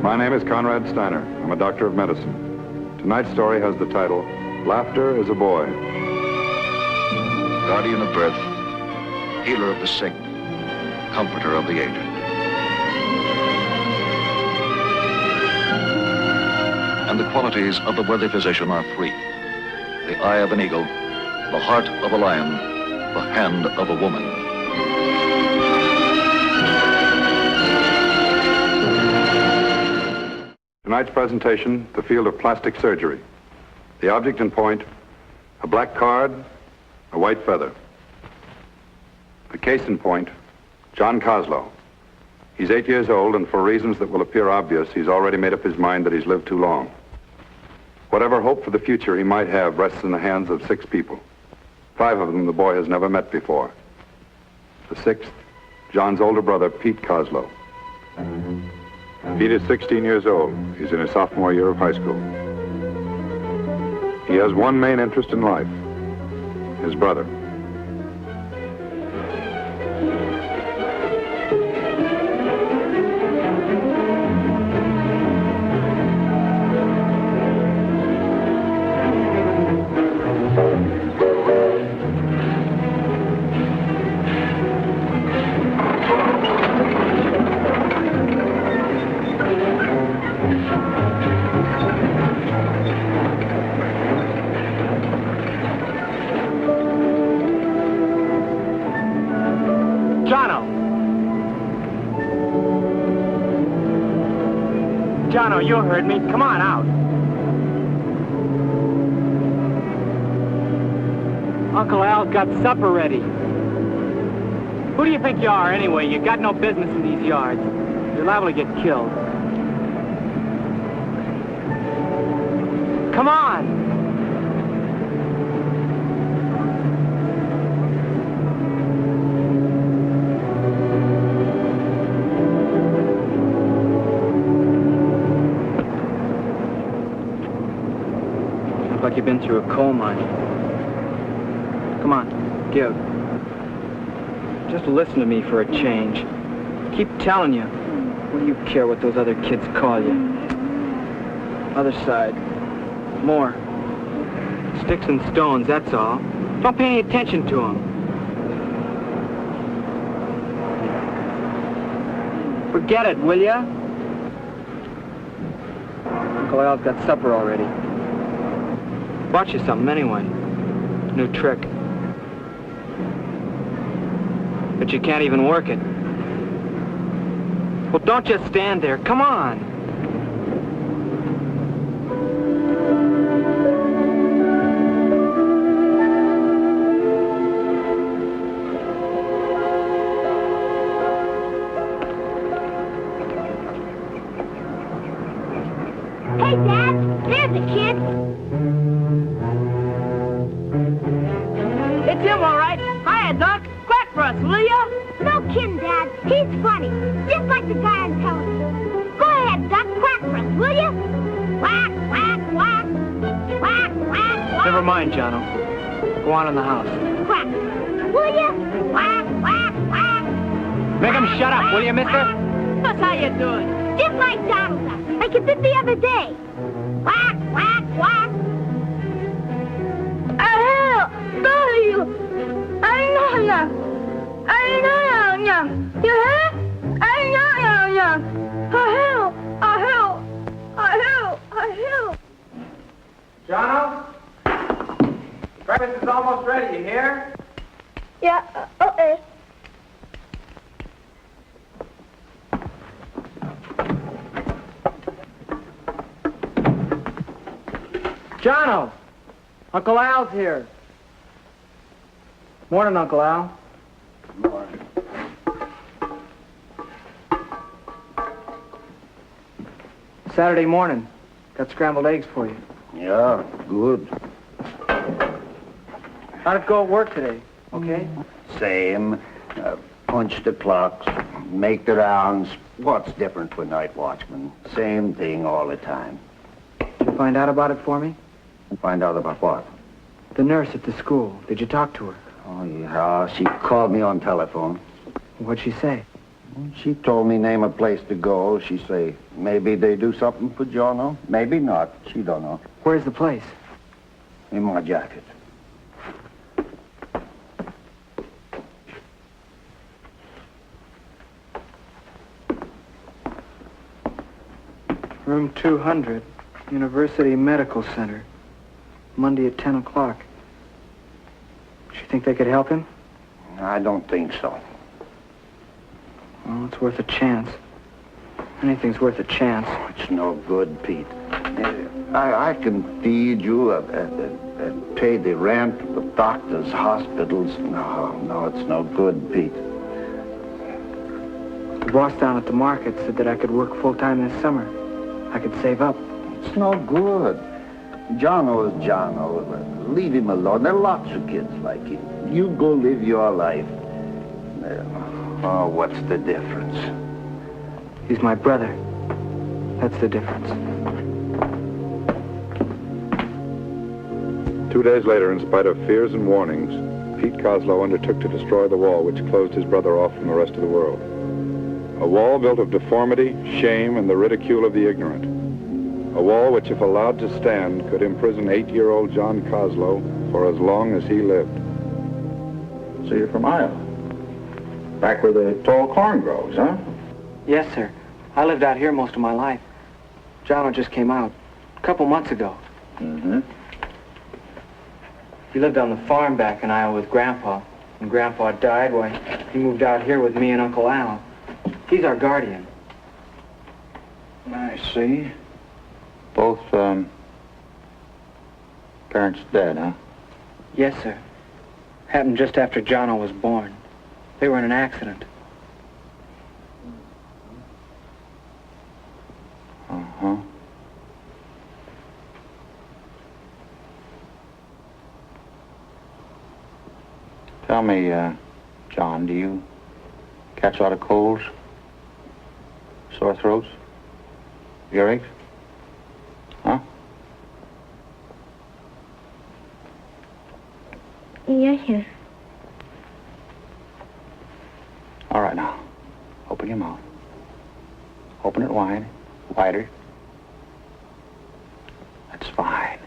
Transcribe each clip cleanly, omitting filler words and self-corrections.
My name is Konrad Styner. I'm a doctor of medicine. Tonight's story has the title, Laughter is a Boy. Guardian of birth, healer of the sick, comforter of the aged. And the qualities of the worthy physician are three: the eye of an eagle, the heart of a lion, the hand of a woman. Tonight's presentation, the field of plastic surgery. The object in point, a black card, a white feather. The case in point, John Coslow. He's 8 years old, and for reasons that will appear obvious, he's already made up his mind that he's lived too long. Whatever hope for the future he might have rests in the hands of 6 people. 5 of them the boy has never met before. The 6th, John's older brother, Pete Coslow. Pete is 16 years old. He's in his sophomore year of high school. He has one main interest in life, his brother. Jono, you heard me. Come on out. Uncle Al's got supper ready. Who do you think you are, anyway? You got no business in these yards. You're liable to get killed. Come on. Like you've been through a coal mine. Come on, give. Just listen to me for a change. Keep telling you. What do you care what those other kids call you? Other side. More. Sticks and stones, that's all. Don't pay any attention to them. Forget it, will ya? Uncle Al's got supper already. Bought you something anyway. New trick. But you can't even work it. Well, don't just stand there. Come on. Hey, Dad, there's a kid. It's him, all right. Hiya, Doc. Quack for us, will ya? No kidding, Dad. He's funny, just like the guy on television. Go ahead, Duck, quack for us, will you? Quack, quack, quack. Quack, quack, quack. Never mind, Jono. Go on in the house. Quack. Will you? Quack, quack, quack. Make him shut up, will you, mister? That's how you doing. Just like Donald does, like you did the other day. Quack, quack, quack. You hear? Jono? Breakfast is almost ready, you hear? Yeah, okay. Jono! Uncle Al's here. Morning, Uncle Al. Morning. Saturday morning. Got scrambled eggs for you. Yeah, good. How'd it go at work today? Okay? Same. Punch the clocks, make the rounds. What's different with night watchmen? Same thing all the time. Did you find out about it for me? Find out about what? The nurse at the school. Did you talk to her? Oh, yeah, she called me on telephone. What'd she say? She told me name a place to go. She say, maybe they do something for Jono. Maybe not. She don't know. Where's the place? In my jacket. Room 200, University Medical Center. Monday at 10 o'clock. Do you think they could help him? I don't think so. Well, it's worth a chance. Anything's worth a chance. It's no good, Pete. I can feed you and pay the rent of the doctors, hospitals. No, it's no good, Pete. The boss down at the market said that I could work full-time this summer. I could save up. It's no good. Jono is Jono. Leave him alone. There are lots of kids like him. You go live your life. Oh, what's the difference? He's my brother. That's the difference. 2 days later, in spite of fears and warnings, Pete Koslow undertook to destroy the wall which closed his brother off from the rest of the world. A wall built of deformity, shame, and the ridicule of the ignorant. A wall which, if allowed to stand, could imprison 8-year-old John Koslow for as long as he lived. So you're from Iowa? Back where the tall corn grows, huh? Yes, sir. I lived out here most of my life. Jono just came out a couple months ago. Mm-hmm. He lived on the farm back in Iowa with Grandpa. When Grandpa died, why, he moved out here with me and Uncle Al. He's our guardian. I see. Both, parents dead, huh? Yes, sir. Happened just after Jono was born. They were in an accident. Uh-huh. Tell me, John, do you catch a lot of colds? Sore throats? Earaches? Huh? Yes, sir. All right, now. Open your mouth. Open it wide. Wider. That's fine.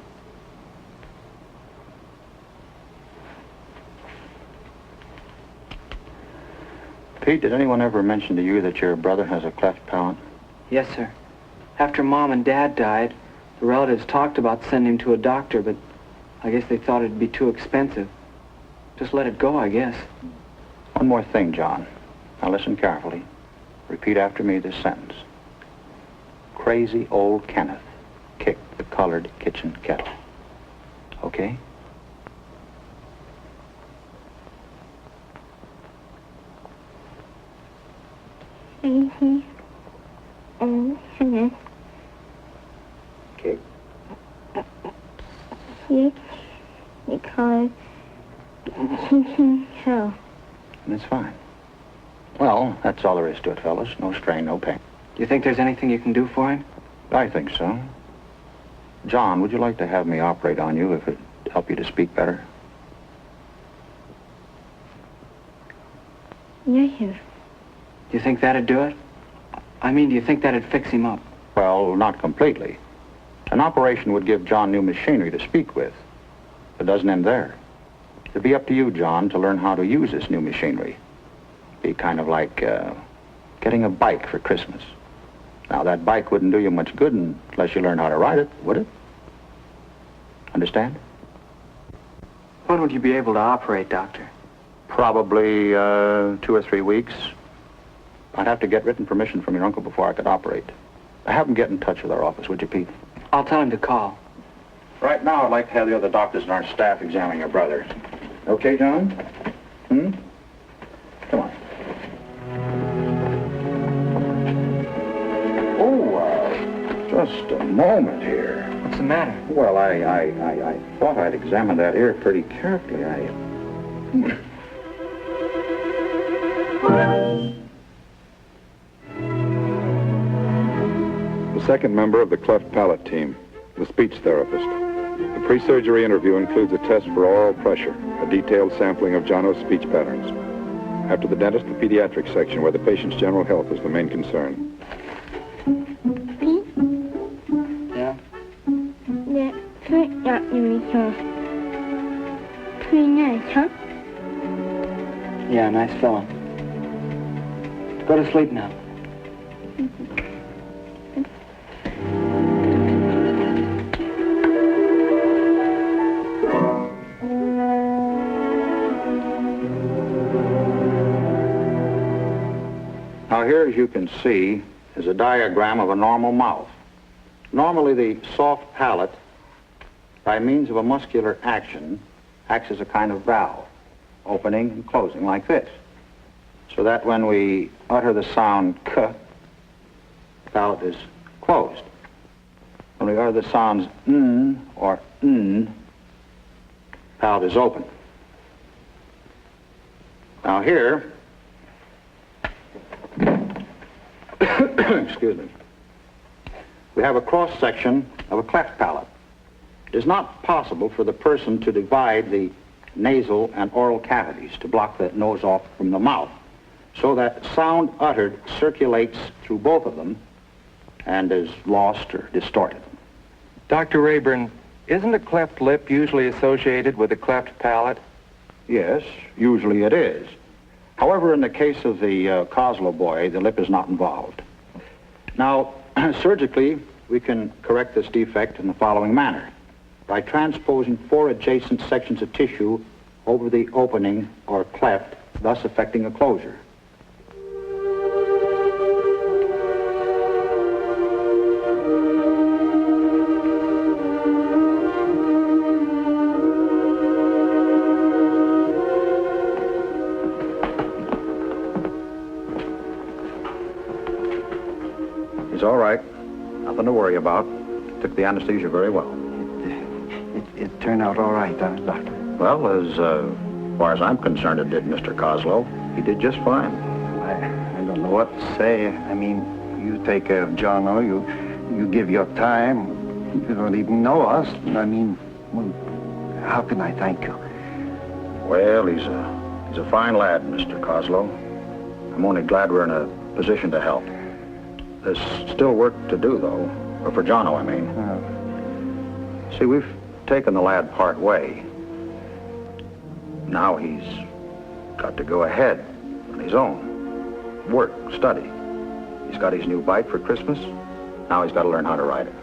Pete, did anyone ever mention to you that your brother has a cleft palate? Yes, sir. After Mom and Dad died, the relatives talked about sending him to a doctor, but I guess they thought it'd be too expensive. Just let it go, I guess. One more thing, John. Now listen carefully. Repeat after me this sentence. Crazy old Kenneth kicked the colored kitchen kettle. Okay? Mm-hmm. Mm-hmm. Okay. Yes, because so. That's fine. Well, that's all there is to it, fellas. No strain, no pain. Do you think there's anything you can do for him? I think so. John, would you like to have me operate on you if it'd help you to speak better? Yes, sir. Do you think that'd do it? I mean, do you think that'd fix him up? Well, not completely. An operation would give John new machinery to speak with. It doesn't end there. It'd be up to you, John, to learn how to use this new machinery. Be kind of like getting a bike for Christmas. Now, that bike wouldn't do you much good unless you learned how to ride it, would it? Understand? When would you be able to operate, Doctor? Probably 2 or 3 weeks. I'd have to get written permission from your uncle before I could operate. Have him get in touch with our office, would you, Pete? I'll tell him to call. Right now, I'd like to have the other doctors in our staff examine your brother. Okay, John? Come on. Oh, just a moment here. What's the matter? Well, I thought I'd examine that ear pretty carefully. The second member of the cleft palate team, the speech therapist. The pre-surgery interview includes a test for oral pressure, a detailed sampling of Jono's speech patterns. After the dentist, the pediatric section, where the patient's general health is the main concern. Pete? Yeah? That foot doctor we saw. Pretty nice, huh? Yeah, nice fella. Go to sleep now. Now here, as you can see, is a diagram of a normal mouth. Normally, the soft palate, by means of a muscular action, acts as a kind of valve, opening and closing like this, so that when we utter the sound k, the palate is closed. When we utter the sounds n or n, palate is open. Now here, excuse me, we have a cross-section of a cleft palate. It is not possible for the person to divide the nasal and oral cavities to block the nose off from the mouth, so that sound uttered circulates through both of them and is lost or distorted. Dr. Rayburn, isn't a cleft lip usually associated with a cleft palate? Yes, usually it is. However, in the case of the Kozlow boy, the lip is not involved. Now, surgically, we can correct this defect in the following manner: by transposing 4 adjacent sections of tissue over the opening or cleft, thus affecting a closure. He's all right. Nothing to worry about. Took the anesthesia very well. It turned out all right, Doctor. Well, as far as I'm concerned, it did, Mr. Kozlow. He did just fine. I don't know what to say. I mean, you take care of Jono, you give your time. You don't even know us. I mean, well, how can I thank you? Well, he's a fine lad, Mr. Kozlow. I'm only glad we're in a position to help. There's still work to do, though. Or for Jono, I mean. See, we've taken the lad part way. Now he's got to go ahead on his own. Work, study. He's got his new bike for Christmas. Now he's got to learn how to ride it.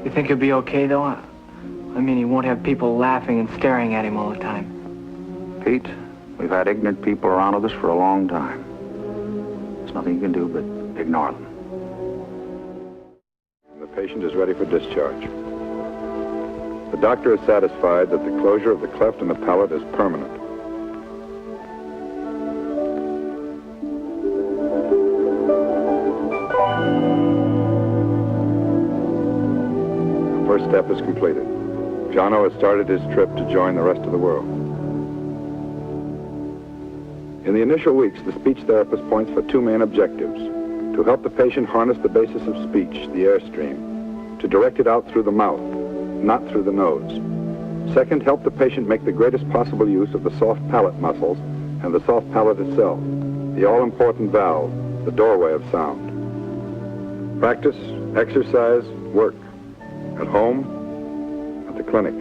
You think he'll be okay, though? I mean, he won't have people laughing and staring at him all the time. Pete, we've had ignorant people around with us for a long time. There's nothing you can do but ignore them. The patient is ready for discharge. The doctor is satisfied that the closure of the cleft in the palate is permanent. The first step is completed. Jono has started his trip to join the rest of the world. In the initial weeks, the speech therapist points for 2 main objectives: to help the patient harness the basis of speech, the airstream, to direct it out through the mouth, not through the nose. Second, help the patient make the greatest possible use of the soft palate muscles and the soft palate itself, the all-important valve, the doorway of sound. Practice, exercise, work. At home, at the clinic,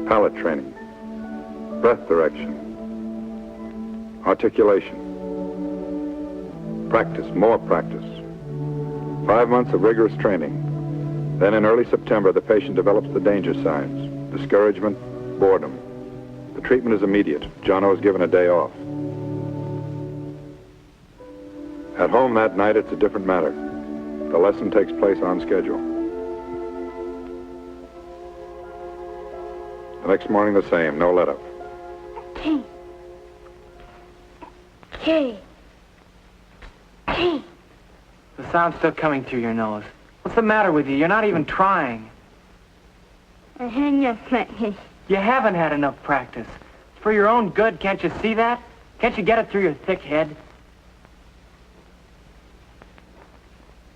palate training, breath direction, articulation. Practice, more practice. 5 months of rigorous training. Then in early September, the patient develops the danger signs: discouragement, boredom. The treatment is immediate. Jono is given a day off. At home that night, it's a different matter. The lesson takes place on schedule. The next morning, the same, no let-up. K. K. K. The sound's still coming through your nose. What's the matter with you? You're not even trying. I had enough practice. You haven't had enough practice. It's for your own good, can't you see that? Can't you get it through your thick head?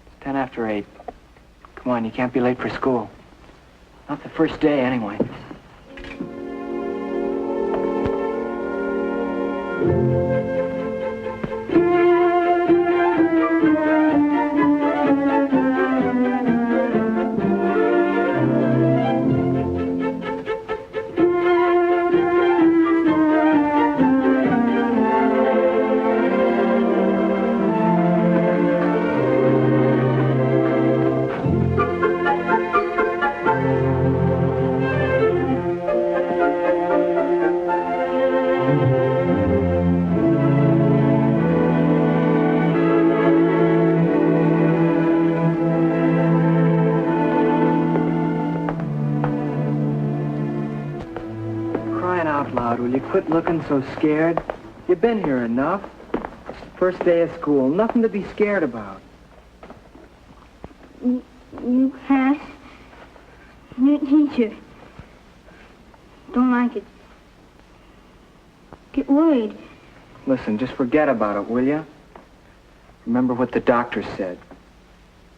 It's 10 after 8. Come on, you can't be late for school. Not the first day, anyway. quit looking so scared. You've been here enough. It's the first day of school. Nothing to be scared about. You have. New teacher. Don't like it. Get worried. Listen, just forget about it, will you? Remember what the doctor said.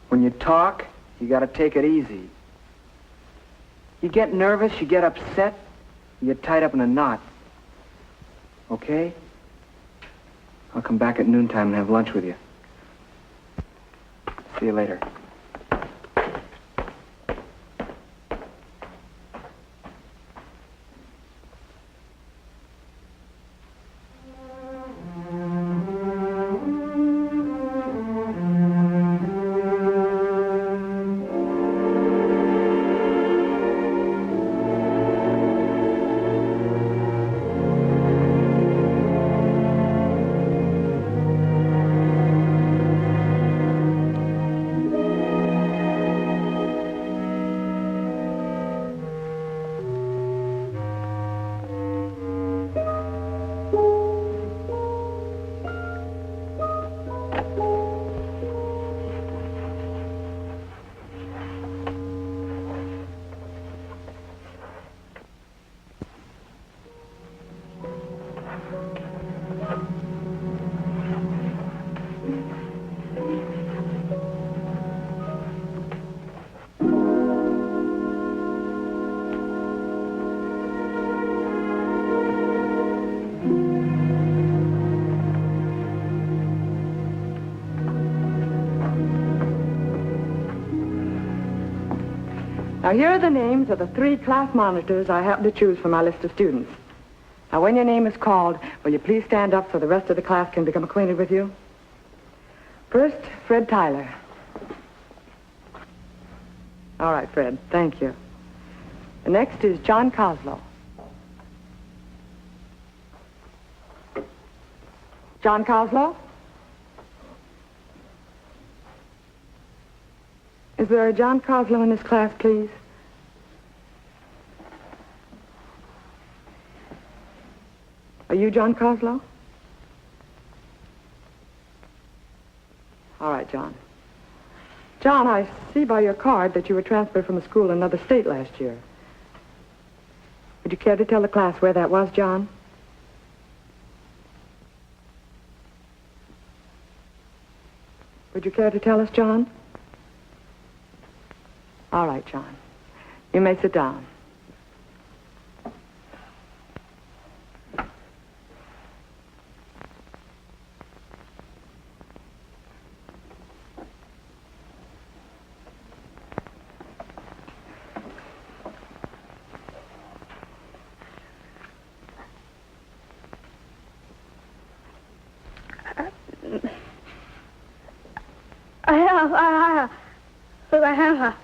When you talk, you gotta take it easy. You get nervous, you get upset, you get tied up in a knot. Okay? I'll come back at noontime and have lunch with you. See you later. Now, here are the names of the 3 class monitors I happen to choose from my list of students. Now, when your name is called, will you please stand up so the rest of the class can become acquainted with you? First, Fred Tyler. All right, Fred, thank you. The next is John Coslow. John Coslow? Is there a John Coslow in this class, please? Are you John Coslow? All right, John. John, I see by your card that you were transferred from a school in another state last year. Would you care to tell the class where that was, John? Would you care to tell us, John? All right, John. You may sit down. I have her.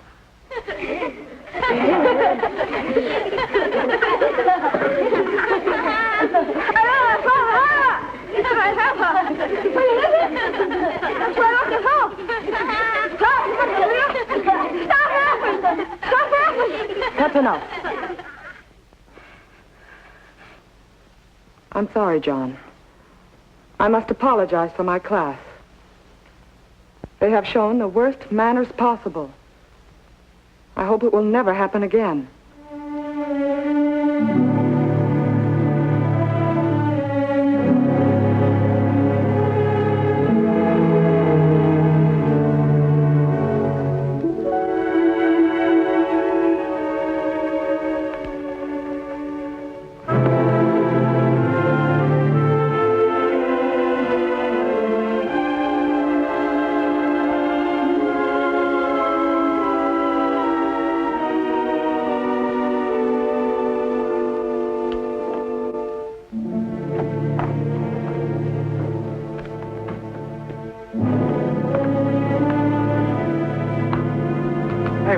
That's enough. I'm sorry, John. I must apologize for my class. They have shown the worst manners possible. I hope it will never happen again.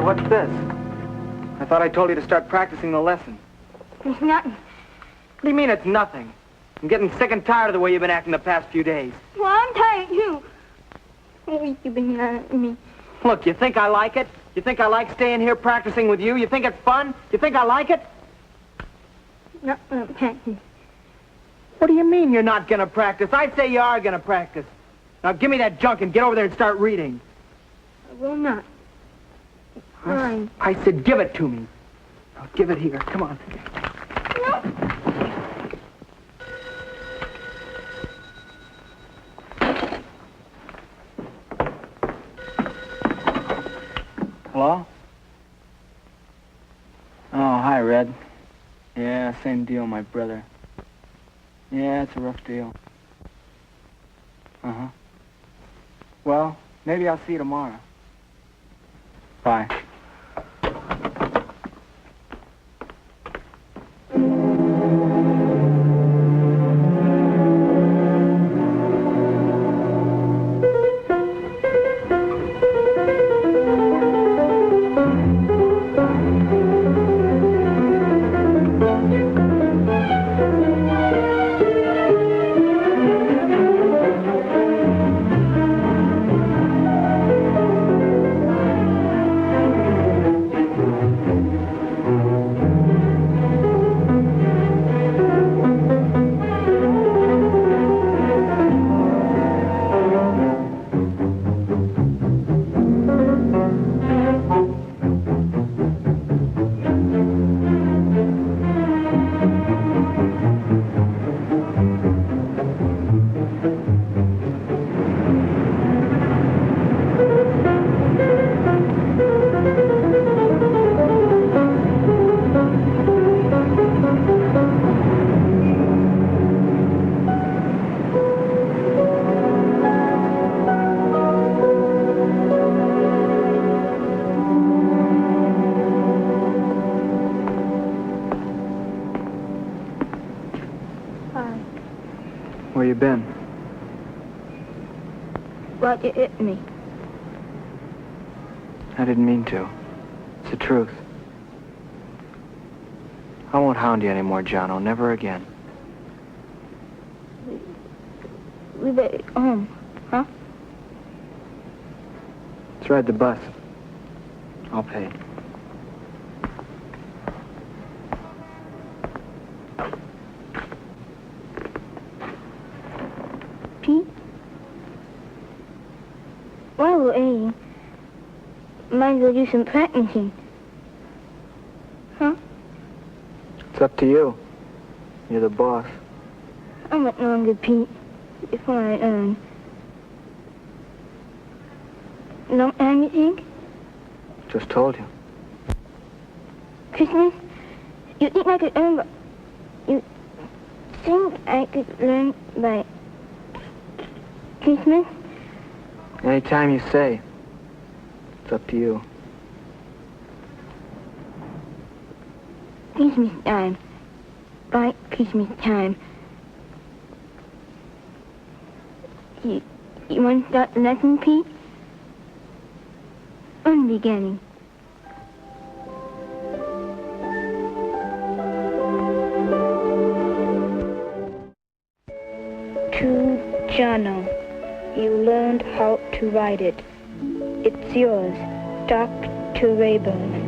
What's this? I thought I told you to start practicing the lesson. It's nothing. What do you mean it's nothing? I'm getting sick and tired of the way you've been acting the past few days. Well, I'm tired, too. Oh, you've been yelling at me. Look, you think I like it? You think I like staying here practicing with you? You think it's fun? You think I like it? No, Patsy. What do you mean you're not going to practice? I say you are going to practice. Now give me that junk and get over there and start reading. I will not. Fine. I said give it to me. Now give it here. Come on. Hello? Oh, hi, Red. Yeah, same deal, my brother. Yeah, it's a rough deal. Uh-huh. Well, maybe I'll see you tomorrow. Bye. Where you been? Why'd you hit me? I didn't mean to. It's the truth. I won't hound you anymore, Jono. Never again. We better get home, huh? Let's ride the bus. I'll pay. Pete? While we're eating, might as well do some practicing. Huh? It's up to you. You're the boss. I'm not longer, Pete, before I earn. No anything? Just told you. Christmas? You think I could earn by... You think I could learn by... Christmas? Anytime you say. It's up to you. Christmas time. By Christmas time. You want to start the lesson, Pete? From the beginning. To Jono, you learned how to write it. It's yours, Dr. Rayburn.